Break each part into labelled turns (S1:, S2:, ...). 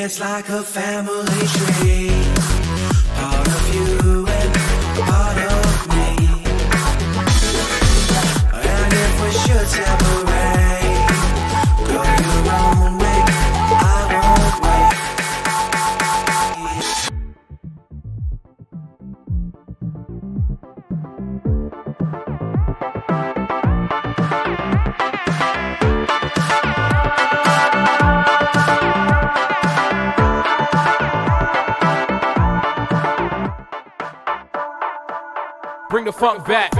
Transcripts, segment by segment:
S1: It's like a family tree, part of you and part of me. And if we should separate, go your own way, I won't wait.
S2: Bring the funk back.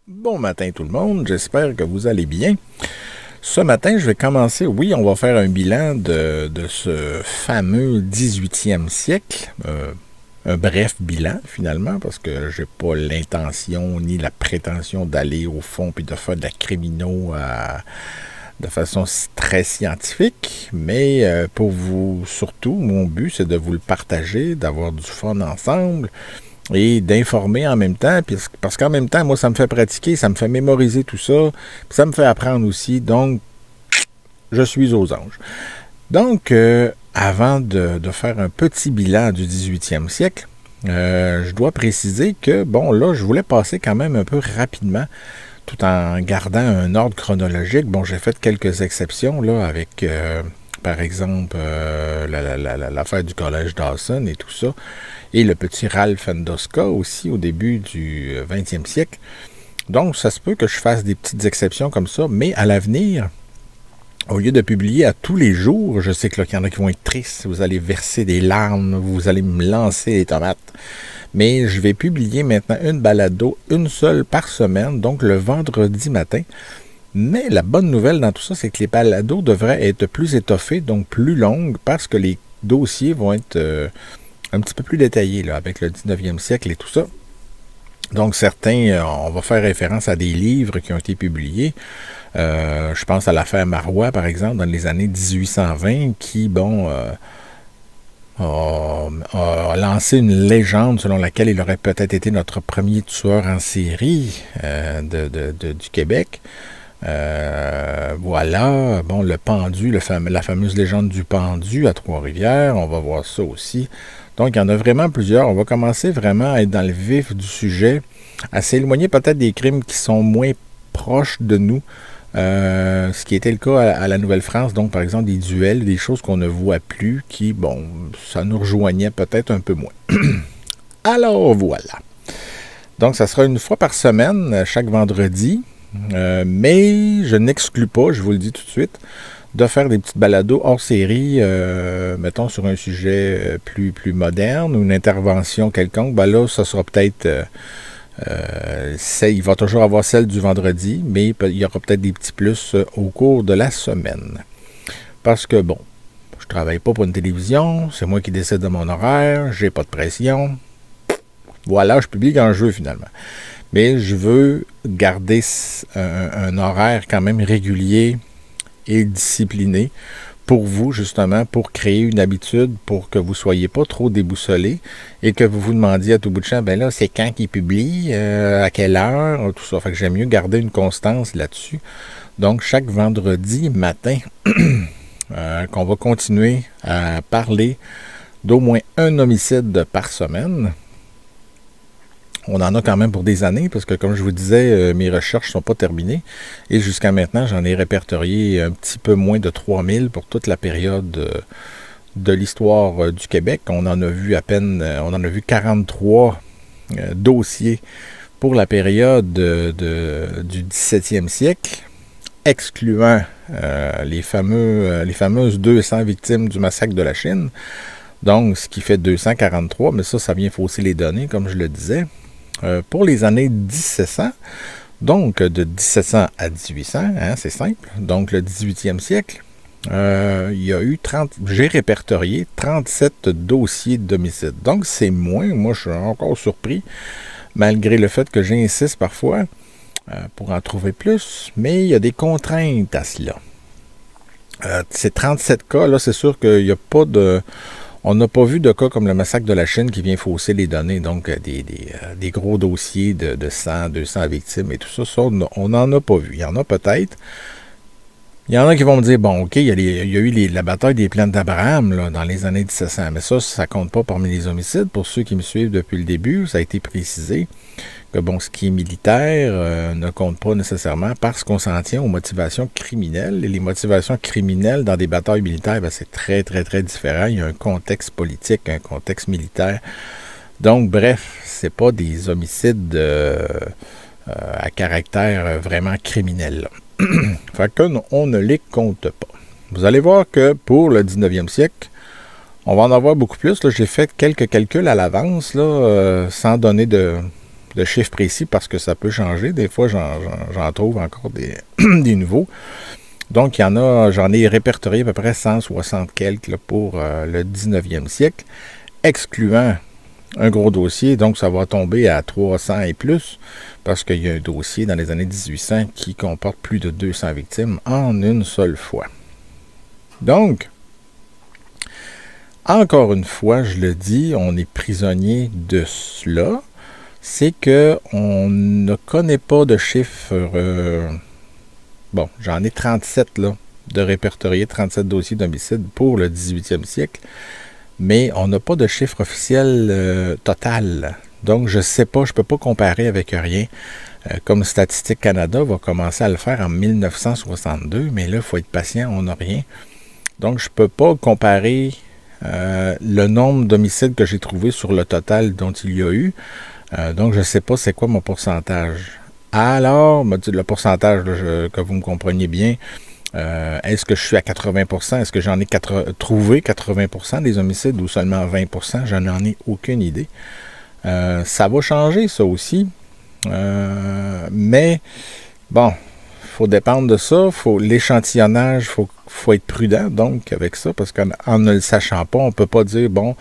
S3: Bon matin tout le monde, j'espère que vous allez bien. Ce matin, je vais commencer, oui, on va faire un bilan de ce fameux 18e siècle. Un bref bilan finalement, parce que j'ai pas l'intention ni la prétention d'aller au fond puis de faire de la crimino de façon très scientifique. Mais pour vous, surtout, mon but, c'est de vous le partager, d'avoir du fun ensemble. Et d'informer en même temps, parce qu'en même temps, moi, ça me fait pratiquer, ça me fait mémoriser tout ça, puis ça me fait apprendre aussi, donc, je suis aux anges. Donc, avant de faire un petit bilan du 18e siècle, je dois préciser que, bon, là, je voulais passer quand même un peu rapidement, tout en gardant un ordre chronologique. Bon, j'ai fait quelques exceptions, là, avec, par exemple, l'affaire du collège Dawson et tout ça, et le petit Ralph Endoska aussi au début du 20e siècle. Donc, ça se peut que je fasse des petites exceptions comme ça, mais à l'avenir, au lieu de publier à tous les jours, je sais que là, qu'il y en a qui vont être tristes, vous allez verser des larmes, vous allez me lancer des tomates, mais je vais publier maintenant une balado, une seule par semaine, donc le vendredi matin. Mais la bonne nouvelle dans tout ça, c'est que les balados devraient être plus étoffés, donc plus longues, parce que les dossiers vont être un petit peu plus détaillés, là, avec le 19e siècle et tout ça. Donc certains, on va faire référence à des livres qui ont été publiés. Je pense à l'affaire Marois, par exemple, dans les années 1820, qui, bon, a lancé une légende selon laquelle il aurait peut-être été notre premier tueur en série du Québec. Voilà, bon, le pendu, la fameuse légende du pendu à Trois-Rivières, on va voir ça aussi. Donc, il y en a vraiment plusieurs. On va commencer vraiment à être dans le vif du sujet, à s'éloigner peut-être des crimes qui sont moins proches de nous, ce qui était le cas à la Nouvelle-France. Donc, par exemple, des duels, des choses qu'on ne voit plus, qui, bon, ça nous rejoignait peut-être un peu moins. Alors, voilà. Donc, ça sera une fois par semaine, chaque vendredi. Mais je n'exclus pas, je vous le dis tout de suite, de faire des petites balados hors série, mettons sur un sujet plus moderne ou une intervention quelconque. Ben là, ça sera peut-être, il va toujours avoir celle du vendredi, mais il y aura peut-être des petits plus au cours de la semaine. Parce que bon, je travaille pas pour une télévision, c'est moi qui décide de mon horaire, j'ai pas de pression. Voilà, je publie quand je veux finalement. Mais je veux garder un horaire quand même régulier et discipliné pour vous, justement, pour créer une habitude, pour que vous ne soyez pas trop déboussolé et que vous vous demandiez à tout bout de champ, ben là, c'est quand qu'il publie, à quelle heure, tout ça. Fait que j'aime mieux garder une constance là-dessus. Donc, chaque vendredi matin, qu'on va continuer à parler d'au moins un homicide par semaine. On en a quand même pour des années, parce que comme je vous disais, mes recherches ne sont pas terminées. Et jusqu'à maintenant, j'en ai répertorié un petit peu moins de 3000 pour toute la période de l'histoire du Québec. On en a vu 43 dossiers pour la période du 17e siècle, excluant les fameuses 200 victimes du massacre de la Chine. Donc, ce qui fait 243, mais ça vient fausser les données, comme je le disais. Pour les années 1700, donc de 1700 à 1800, hein, c'est simple, donc le 18e siècle, il y a eu j'ai répertorié 37 dossiers d'homicide. Donc c'est moins, moi je suis encore surpris, malgré le fait que j'insiste parfois pour en trouver plus, mais il y a des contraintes à cela. Ces 37 cas, là, c'est sûr qu'il n'y a pas de... On n'a pas vu de cas comme le massacre de la Chine qui vient fausser les données, donc des gros dossiers de 100, 200 victimes et tout ça, on n'en a pas vu. Il y en a peut-être. Il y en a qui vont me dire, bon, OK, il y a eu la bataille des plaines d'Abraham là, dans les années 1700, mais ça compte pas parmi les homicides. Pour ceux qui me suivent depuis le début, ça a été précisé que, bon, ce qui est militaire ne compte pas nécessairement parce qu'on s'en tient aux motivations criminelles. Et les motivations criminelles dans des batailles militaires, ben, c'est très, très, très différent. Il y a un contexte politique, un contexte militaire. Donc, bref, c'est pas des homicides à caractère vraiment criminel, là. Fait qu'on ne les compte pas. Vous allez voir que pour le 19e siècle, on va en avoir beaucoup plus. Là, j'ai fait quelques calculs à l'avance, sans donner de chiffres précis parce que ça peut changer. Des fois, j'en trouve encore des nouveaux. Donc, j'en ai répertorié à peu près 160 quelques là, pour le 19e siècle, excluant un gros dossier, donc ça va tomber à 300 et plus, parce qu'il y a un dossier dans les années 1800 qui comporte plus de 200 victimes en une seule fois. Donc, encore une fois, je le dis, on est prisonnier de cela, c'est que on ne connaît pas de chiffres. Bon, j'en ai 37 là, de répertoriés, 37 dossiers d'homicide pour le 18e siècle. Mais on n'a pas de chiffre officiel total. Donc, je ne sais pas, je ne peux pas comparer avec rien. Comme Statistique Canada va commencer à le faire en 1962, mais là, il faut être patient, on n'a rien. Donc, je ne peux pas comparer le nombre d'homicides que j'ai trouvé sur le total dont il y a eu. Donc, je ne sais pas c'est quoi mon pourcentage. Alors, le pourcentage, là, que vous me compreniez bien, est-ce que je suis à 80%? Est-ce que j'en ai trouvé 80% des homicides ou seulement 20%? Je n'en ai aucune idée. Ça va changer, ça aussi. Mais, bon, il faut dépendre de ça. L'échantillonnage, faut être prudent, donc, avec ça, parce qu'en ne le sachant pas, on ne peut pas dire, bon,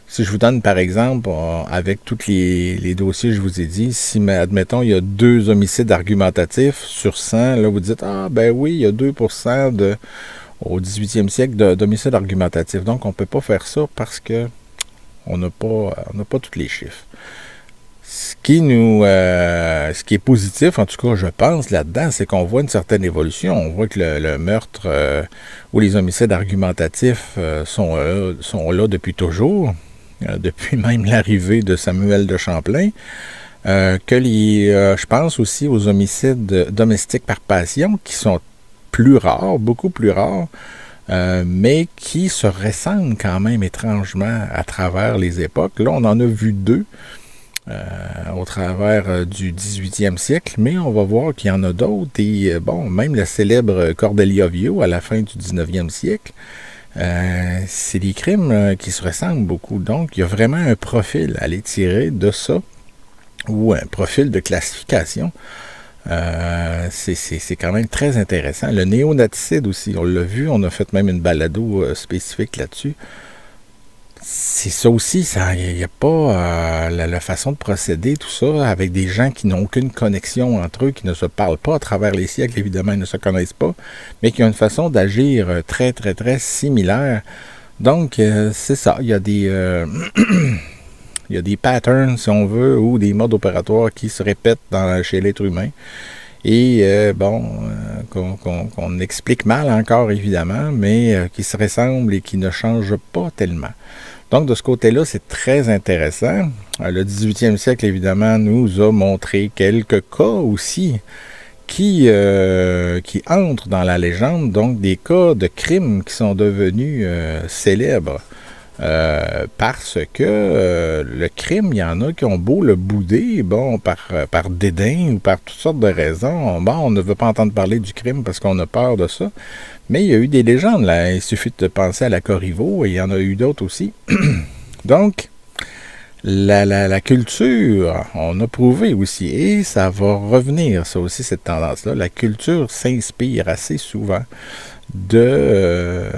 S3: si je vous donne, par exemple, avec tous les dossiers que je vous ai dit, si, admettons, il y a 2 homicides argumentatifs sur 100, là, vous dites, ah, ben oui, il y a 2% au 18e siècle d'homicides argumentatifs. Donc, on ne peut pas faire ça parce que on n'a pas tous les chiffres. Ce qui est positif, en tout cas, je pense, là-dedans, c'est qu'on voit une certaine évolution. On voit que le meurtre ou les homicides argumentatifs sont là depuis toujours. Depuis même l'arrivée de Samuel de Champlain, je pense aussi aux homicides domestiques par passion, qui sont plus rares, beaucoup plus rares, mais qui se ressemblent quand même étrangement à travers les époques. Là, on en a vu 2 au travers du 18e siècle, mais on va voir qu'il y en a d'autres, et bon, même le célèbre Cordelia View à la fin du 19e siècle, c'est des crimes qui se ressemblent beaucoup. Donc, il y a vraiment un profil à aller tirer de ça, ou un profil de classification. C'est quand même très intéressant. Le néonaticide aussi, on l'a vu, on a fait même une balado spécifique là-dessus. c'est ça aussi, il n'y a pas la façon de procéder, tout ça, avec des gens qui n'ont aucune connexion entre eux, qui ne se parlent pas à travers les siècles, évidemment, ils ne se connaissent pas, mais qui ont une façon d'agir très, très, très similaire. Donc, c'est ça, il y a des... il y a des patterns, si on veut, ou des modes opératoires qui se répètent chez l'être humain. Et qu'on explique mal encore, évidemment, mais qui se ressemblent et qui ne changent pas tellement. Donc, de ce côté-là, c'est très intéressant. Le 18e siècle, évidemment, nous a montré quelques cas aussi qui entrent dans la légende, donc des cas de crimes qui sont devenus célèbres. Parce que le crime, il y en a qui ont beau le bouder, bon, par dédain ou par toutes sortes de raisons. Bon, on ne veut pas entendre parler du crime parce qu'on a peur de ça. Mais il y a eu des légendes, là. Il suffit de penser à la Corriveau, et il y en a eu d'autres aussi. Donc, la culture, on a prouvé aussi, et ça va revenir, ça aussi, cette tendance-là. La culture s'inspire assez souvent de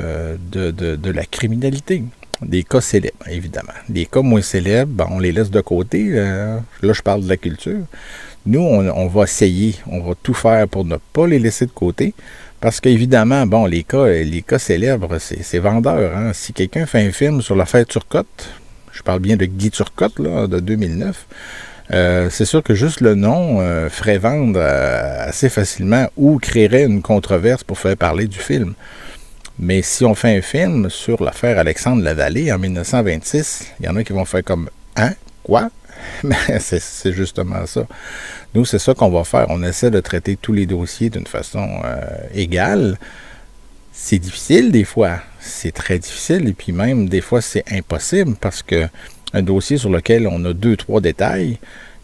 S3: la criminalité. Des cas célèbres, évidemment. Des cas moins célèbres, ben, on les laisse de côté. Là, je parle de la culture. Nous, on va essayer, on va tout faire pour ne pas les laisser de côté. Parce qu'évidemment, bon, les cas célèbres, c'est vendeur. Hein. Si quelqu'un fait un film sur l'affaire Turcotte, je parle bien de Guy Turcotte, là, de 2009, c'est sûr que juste le nom ferait vendre assez facilement ou créerait une controverse pour faire parler du film. Mais si on fait un film sur l'affaire Alexandre Lavallée en 1926, il y en a qui vont faire comme « Hein? Quoi? » Mais c'est justement ça. Nous, c'est ça qu'on va faire. On essaie de traiter tous les dossiers d'une façon égale. C'est difficile des fois. C'est très difficile. Et puis même, des fois, c'est impossible parce que un dossier sur lequel on a 2-3 détails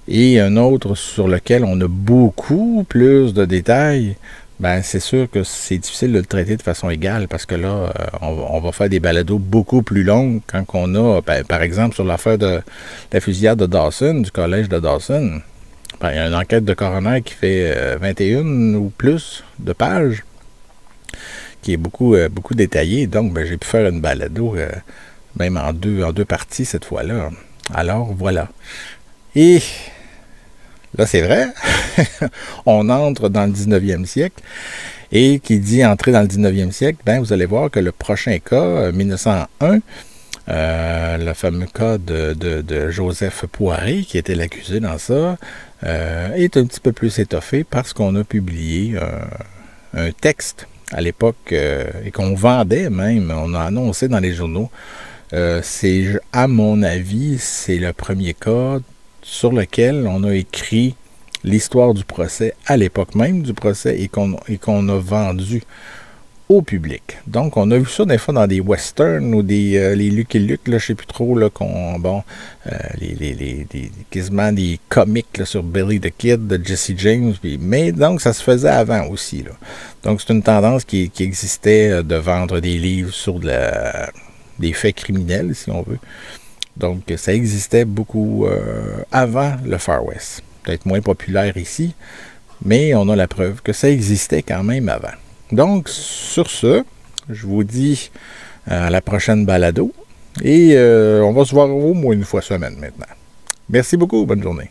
S3: et un autre sur lequel on a beaucoup plus de détails, ben c'est sûr que c'est difficile de le traiter de façon égale parce que là, on va faire des balados beaucoup plus longs quand on a, par exemple, sur l'affaire de la fusillade de Dawson, du collège de Dawson. Ben, il y a une enquête de coroner qui fait 21 ou plus de pages, qui est beaucoup détaillée. Donc, ben, j'ai pu faire une balado, même en deux parties cette fois-là. Alors, voilà. Et là, c'est vrai, on entre dans le 19e siècle, et qui dit entrer dans le 19e siècle, ben vous allez voir que le prochain cas, 1901, le fameux cas de Joseph Poiré, qui était l'accusé dans ça, est un petit peu plus étoffé parce qu'on a publié un texte à l'époque, et qu'on vendait même, on a annoncé dans les journaux. À mon avis, c'est le premier cas sur lequel on a écrit l'histoire du procès à l'époque même du procès et qu'on a vendu au public. Donc, on a vu ça des fois dans des westerns ou les Lucky Luke, là, je sais plus trop, là, quasiment des comics là, sur Billy the Kid de Jesse James. Mais donc, ça se faisait avant aussi. Là. Donc, c'est une tendance qui existait de vendre des livres sur des faits criminels, si on veut. Donc, ça existait beaucoup avant le Far West. Peut-être moins populaire ici, mais on a la preuve que ça existait quand même avant. Donc, sur ce, je vous dis à la prochaine balado et on va se voir au moins une fois semaine maintenant. Merci beaucoup, bonne journée.